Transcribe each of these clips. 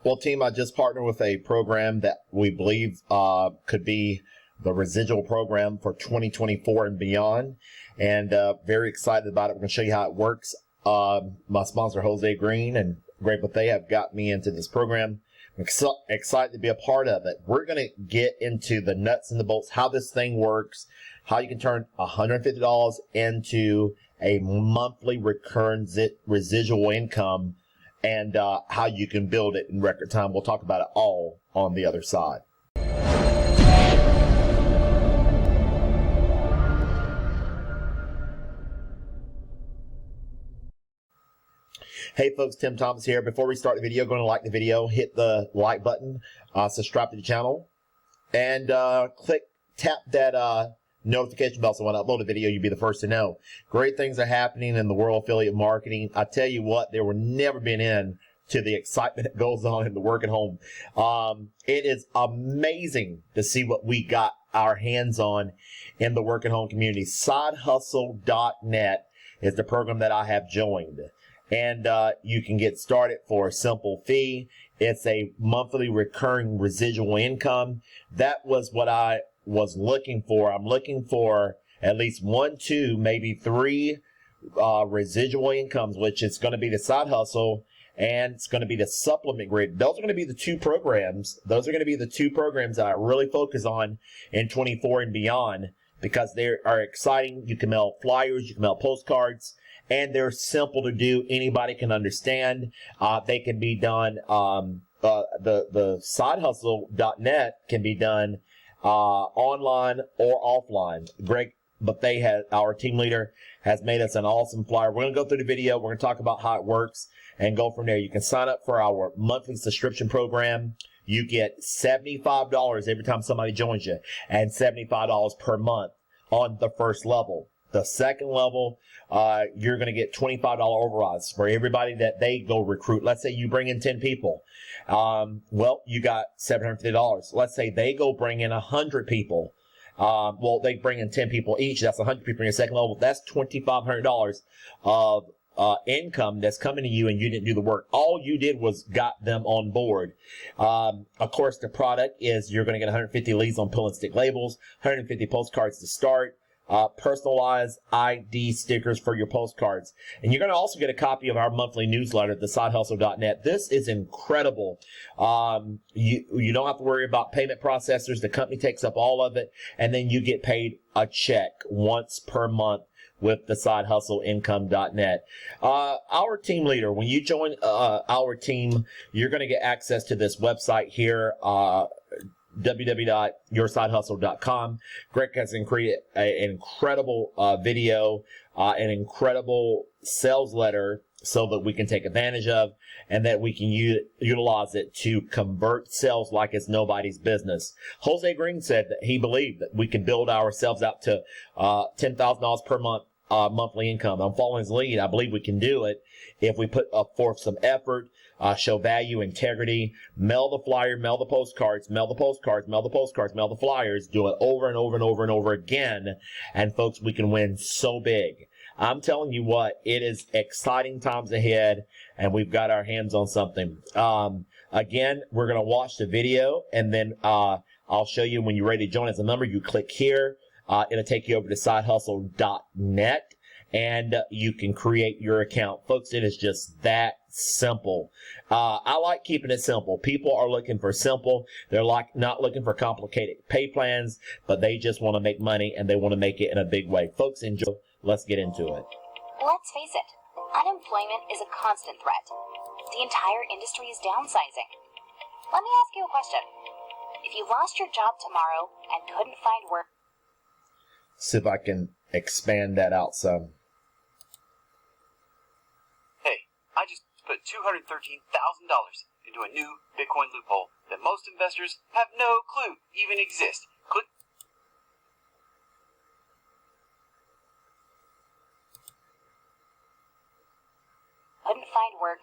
Well, team, I just partnered with a program that we believe could be the Residual program for 2024 and beyond, and very excited about it. We're going to show you how it works. My sponsor, Jose Green and Great Buffet, have got me into this program. I'm excited to be a part of it. We're going to get into the nuts and the bolts, how this thing works, how you can turn $150 into a monthly recurring residual income, and how you can build it in record time. We'll talk about it all on the other side. Hey folks, Tim Thomas here. Before we start the video, going to like the video, hit the like button, subscribe to the channel, and tap that notification bell so when I upload a video, you'll be the first to know. Great things are happening in the world of affiliate marketing. I tell you what, there will never been end to the excitement that goes on in the work at home. It is amazing to see what we got our hands on in the work at home community. SideHustle.net is the program that I have joined. And you can get started for a simple fee. It's a monthly recurring residual income. That was what I was looking for. I'm looking for at least 1, 2, maybe 3 residual incomes, which is going to be the side hustle and it's going to be the supplement grid. Those are going to be the two programs. Those are going to be the two programs that I really focus on in 24 and beyond because they are exciting. You can mail flyers, you can mail postcards, and they're simple to do. Anybody can understand. They can be done. The sidehustle.net can be done online or offline. Greg, but our team leader has made us an awesome flyer. We're going to go through the video. We're going to talk about how it works and go from there. You can sign up for our monthly subscription program. You get $75 every time somebody joins you and $75 per month on the first level. The second level, you're going to get $25 overrides for everybody that they go recruit. Let's say you bring in 10 people. Well, you got $750. Let's say they go bring in 100 people. Well, they bring in 10 people each. That's 100 people in your second level. That's $2,500 of income that's coming to you, and you didn't do the work. All you did was got them on board. Of course, the product is you're going to get 150 leads on pill and stick labels, 150 postcards to start. Personalized ID stickers for your postcards. And you're going to also get a copy of our monthly newsletter, the sidehustle.net. This is incredible. You don't have to worry about payment processors. The company takes up all of it. And then you get paid a check once per month with the sidehustleincome.net. Our team leader, when you join our team, you're going to get access to this website here, www.yoursidehustle.com. Greg has created an incredible video, an incredible sales letter so that we can take advantage of and that we can utilize it to convert sales like it's nobody's business. Jose Green said that he believed that we can build ourselves out to $10,000 per month monthly income. I'm following his lead. I believe we can do it if we put forth some effort, show value, integrity, mail the flyer, mail the postcards, mail the postcards, mail the postcards, mail the flyers, do it over and over and over and over again. And folks, we can win so big. I'm telling you what, it is exciting times ahead, and we've got our hands on something. Again, we're going to watch the video, and then I'll show you when you're ready to join us. Remember, you click here. It'll take you over to sidehustle.net, and you can create your account. Folks, it is just that simple. I like keeping it simple. People are looking for simple. They're not looking for complicated pay plans, but they just want to make money, and they want to make it in a big way. Folks, enjoy. Let's get into it. Let's face it, unemployment is a constant threat. The entire industry is downsizing. Let me ask you a question. If you lost your job tomorrow and couldn't find work, see if I can expand that out some. Hey, I just put $213,000 into a new Bitcoin loophole that most investors have no clue even exists. Click. Couldn't find work,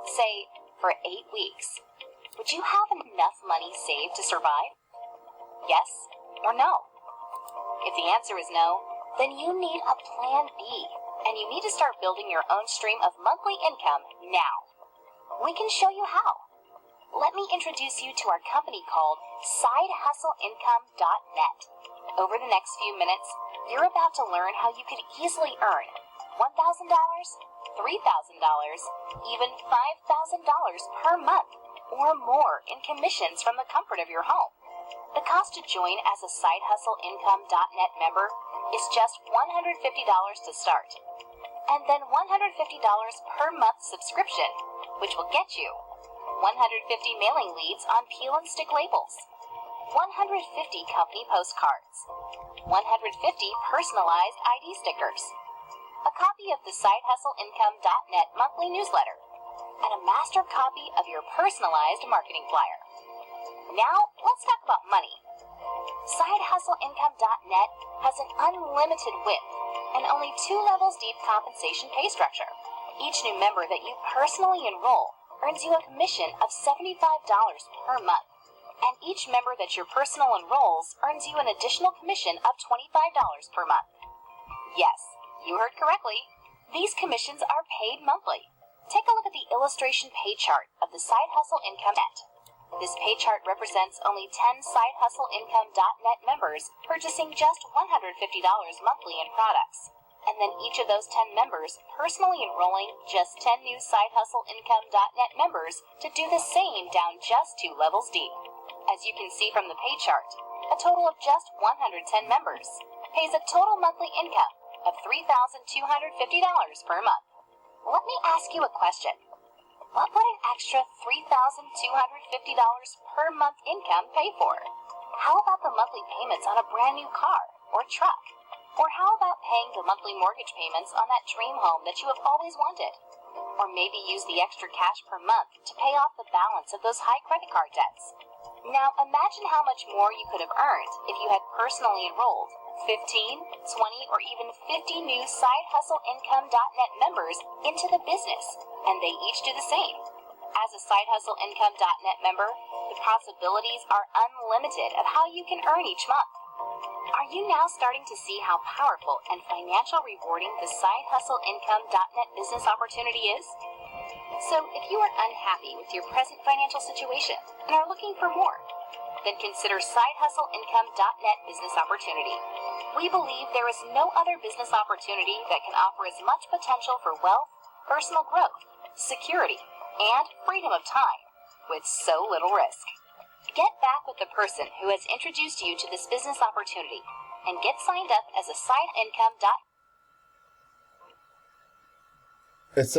say, for 8 weeks. Would you have enough money saved to survive? Yes or no? If the answer is no, then you need a plan B, and you need to start building your own stream of monthly income now. We can show you how. let me introduce you to our company called SideHustleIncome.net. Over the next few minutes, you're about to learn how you could easily earn $1,000, $3,000, even $5,000 per month or more in commissions from the comfort of your home. The cost to join as a SideHustleIncome.net member is just $150 to start, and then $150 per month subscription, which will get you 150 mailing leads on peel and stick labels, 150 company postcards, 150 personalized ID stickers, a copy of the SideHustleIncome.net monthly newsletter, and a master copy of your personalized marketing flyer. Now, let's talk about money. SideHustleIncome.net has an unlimited width and only 2 levels deep compensation pay structure. Each new member that you personally enroll earns you a commission of $75 per month, and each member that your personal enrolls earns you an additional commission of $25 per month. Yes, you heard correctly. These commissions are paid monthly. Take a look at the illustration pay chart of the Side Hustle Income Net. This pay chart represents only 10 SideHustleIncome.net members purchasing just $150 monthly in products, and then each of those 10 members personally enrolling just 10 new SideHustleIncome.net members to do the same down just 2 levels deep. As you can see from the pay chart, a total of just 110 members pays a total monthly income of $3,250 per month. Let me ask you a question. What would an extra $3,250 per month income pay for? How about the monthly payments on a brand new car or truck? Or how about paying the monthly mortgage payments on that dream home that you have always wanted? Or maybe use the extra cash per month to pay off the balance of those high credit card debts. Now imagine how much more you could have earned if you had personally enrolled 15, 20, or even 50 new SideHustleIncome.net members into the business, and they each do the same. As a SideHustleIncome.net member, the possibilities are unlimited of how you can earn each month. Are you now starting to see how powerful and financial rewarding the SideHustleIncome.net business opportunity is? So if you are unhappy with your present financial situation and are looking for more, then consider SideHustleIncome.net business opportunity. We believe there is no other business opportunity that can offer as much potential for wealth, personal growth, security, and freedom of time with so little risk. Get back with the person who has introduced you to this business opportunity and get signed up as a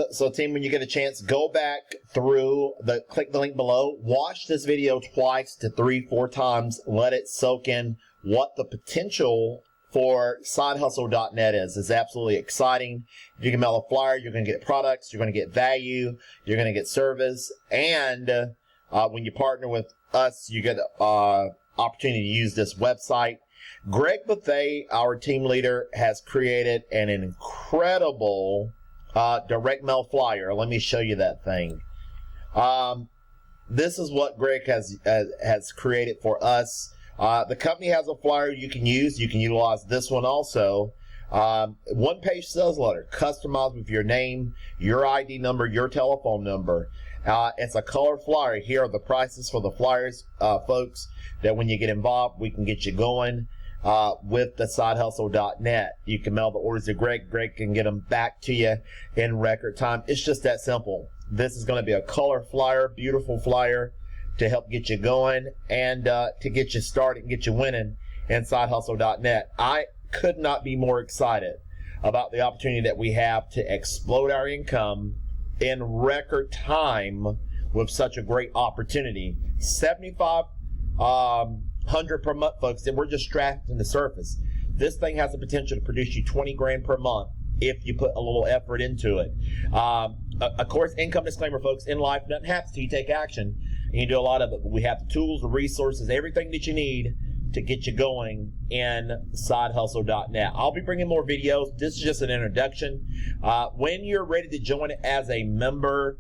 So team, when you get a chance, go back through click the link below, watch this video twice to 3-4 times, let it soak in what the potential for SideHustle.net is. It's absolutely exciting. You can mail a flyer, you're going to get products, you're going to get value, you're going to get service, and when you partner with us, you get opportunity to use this website. Greg Buffet, our team leader, has created an incredible direct mail flyer. Let me show you that thing. This is what Greg has created for us. The company has a flyer you can use. You can utilize this one also. One-page sales letter, customized with your name, your ID number, your telephone number. It's a color flyer. Here are the prices for the flyers, folks, that when you get involved, we can get you going with the SideHustle.net. You can mail the orders to Greg. Greg can get them back to you in record time. It's just that simple. This is going to be a color flyer, beautiful flyer, to help get you going and to get you started and get you winning in SideHustle.net. I could not be more excited about the opportunity that we have to explode our income in record time with such a great opportunity. $7,500 per month, folks, and we're just scratching the surface. This thing has the potential to produce you 20 grand per month if you put a little effort into it. Of course, income disclaimer, folks, in life, nothing happens till you take action. You can do a lot of it, but we have the tools, the resources, everything that you need to get you going in SideHustle.net. I'll be bringing more videos. This is just an introduction. When you're ready to join as a member,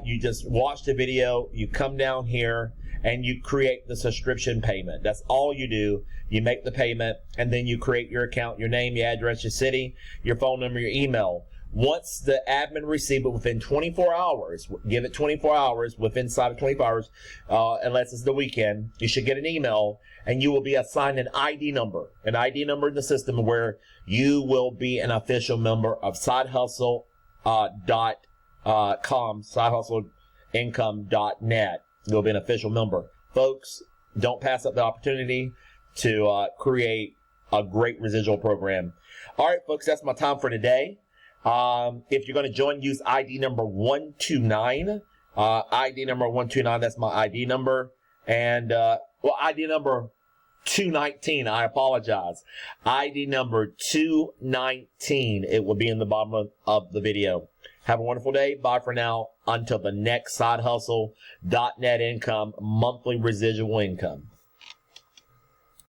you just watch the video, you come down here, and you create the subscription payment. That's all you do. You make the payment, and then you create your account, your name, your address, your city, your phone number, your email. Once the admin receive it within 24 hours, give it 24 hours, within inside of 24 hours, unless it's the weekend, you should get an email and you will be assigned an ID number in the system where you will be an official member of sidehustle.com, sidehustleincome.net. You'll be an official member. Folks, don't pass up the opportunity to create a great residual program. All right, folks, that's my time for today. If you're going to join, use ID number 129. ID number 129, that's my ID number. And, ID number 219, I apologize. ID number 219, it will be in the bottom of the video. Have a wonderful day. Bye for now. Until the next sidehustle.net income monthly residual income.